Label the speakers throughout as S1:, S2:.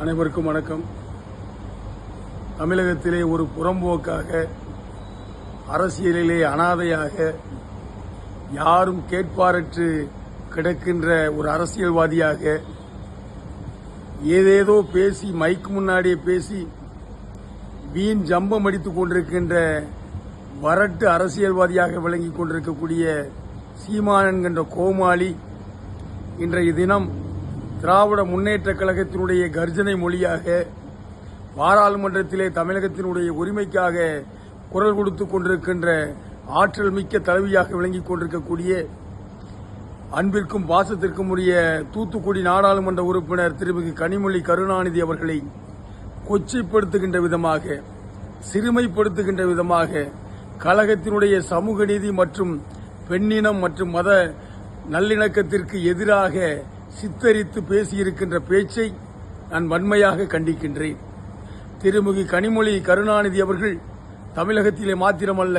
S1: அனைவருக்கும் வணக்கம். தமிழகத்திலே ஒரு புறம்போக்காக, அரசியலிலே அனாதையாக, யாரும் கேட்பாரற்று கிடக்கின்ற ஒரு அரசியல்வாதியாக, ஏதேதோ பேசி மைக்கு முன்னாடியே பேசி வீண் ஜம்பம் அடித்துக் கொண்டிருக்கின்ற வரட்டு அரசியல்வாதியாக விளங்கிக் கொண்டிருக்கக்கூடிய சீமான் என்கின்ற கோமாளி இன்றைய தினம் திராவிட முன்னேற்றக் கழகத்தினுடைய கர்ஜனை மொழியாக பாராளுமன்றத்திலே தமிழகத்தினுடைய உரிமைக்காக குரல் கொடுத்துக் கொண்டிருக்கின்ற ஆற்றல் மிக்க தலைவியாக விளங்கிக் கொண்டிருக்கக்கூடிய அன்பிற்கும் பாசத்திற்கும் உரிய தூத்துக்குடி நாடாளுமன்ற உறுப்பினர் திருமிகு கனிமொழி கருணாநிதி அவர்களை கொச்சைப்படுத்துகின்ற விதமாக, சிறுமைப்படுத்துகின்ற விதமாக, கழகத்தினுடைய சமூக நீதி மற்றும் பெண்ணினம் மற்றும் மத நல்லிணக்கத்திற்கு எதிராக சித்தரித்து பேசியிருக்கின்ற பேச்சை நான் வன்மையாக கண்டிக்கின்றேன். திருமிகு கனிமொழி கருணாநிதி அவர்கள் தமிழகத்திலே மாத்திரமல்ல,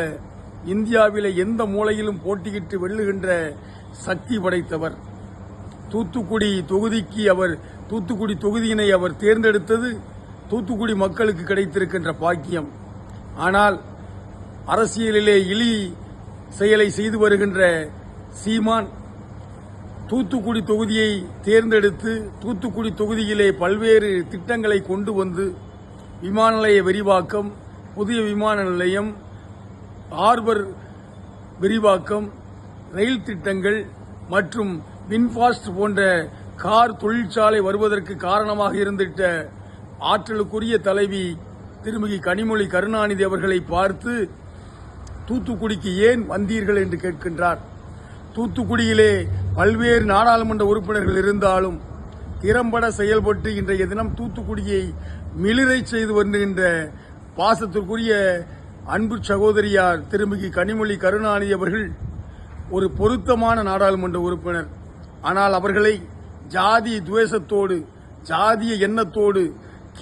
S1: இந்தியாவிலே எந்த மூலையிலும் போட்டியிட்டு வெல்லுகின்ற சக்தி படைத்தவர். தூத்துக்குடி தொகுதியினை அவர் தேர்ந்தெடுத்தது தூத்துக்குடி மக்களுக்கு கிடைத்திருக்கின்ற பாக்கியம். ஆனால் அரசியலிலே இழி செயலை செய்து வருகின்ற சீமான் தூத்துக்குடி தொகுதியை தேர்ந்தெடுத்து தூத்துக்குடி தொகுதியிலே பல்வேறு திட்டங்களை கொண்டு வந்து விமான நிலைய விரிவாக்கம், புதிய விமான நிலையம், ஹார்பர் விரிவாக்கம், ரயில் திட்டங்கள் மற்றும் வின்பாஸ்ட் போன்ற கார் தொழிற்சாலை வருவதற்கு காரணமாக இருந்திட்ட ஆற்றலுக்குரிய தலைவி திருமிகு கனிமொழி கருணாநிதி அவர்களை பார்த்து தூத்துக்குடிக்கு ஏன் வந்தீர்கள் என்று கேட்கின்றார். தூத்துக்குடியிலே பல்வேறு நாடாளுமன்ற உறுப்பினர்கள் இருந்தாலும் திறம்பட செயல்பட்டு இன்றைய தினம் தூத்துக்குடியை மிளிரை செய்து வருகின்ற பாசத்திற்குரிய அன்பு சகோதரியார் திருமிகு கனிமொழி கருணாநிதி அவர்கள் ஒரு பொருத்தமான நாடாளுமன்ற உறுப்பினர். ஆனால் அவர்களை ஜாதி துவேஷத்தோடு, ஜாதிய எண்ணத்தோடு,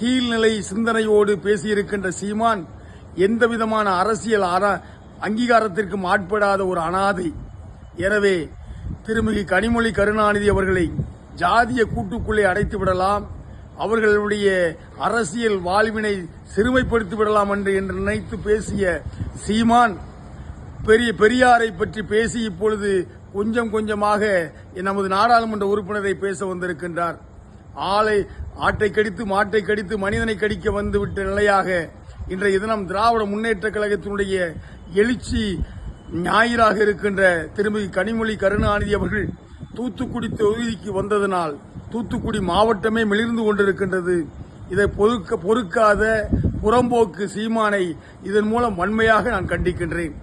S1: கீழ்நிலை சிந்தனையோடு பேசியிருக்கின்ற சீமான் எந்தவிதமான அரசியல் அங்கீகாரத்திற்கும் ஆட்படாத ஒரு அனாதை. எனவே திருமிகு கனிமொழி கருணாநிதி அவர்களை ஜாதிய கூட்டுக்குள்ளே அடைத்து விடலாம், அவர்களுடைய அரசியல் வாழ்வினை சிறுமைப்படுத்தி விடலாம் என்று நினைத்து பேசிய சீமான் பெரியாரை பற்றி பேசி இப்பொழுது கொஞ்சம் கொஞ்சமாக நமது நாடாளுமன்ற உறுப்பினரை பேச வந்திருக்கின்றார். ஆட்டை கடித்து மாட்டை கடித்து மனிதனை கடிக்க வந்துவிட்ட நிலையாக இன்றைய தினம் திராவிட முன்னேற்றக் கழகத்தினுடைய எழுச்சி ஞாயிறாக இருக்கின்ற திருமிகு கனிமொழி கருணாநிதி அவர்கள் தூத்துக்குடி தொகுதிக்கு வந்ததனால் தூத்துக்குடி மாவட்டமே மிளிர்ந்து கொண்டிருக்கின்றது. இதை பொறுக்காத புறம்போக்கு சீமானை இதன் மூலம் வன்மையாக நான் கண்டிக்கின்றேன்.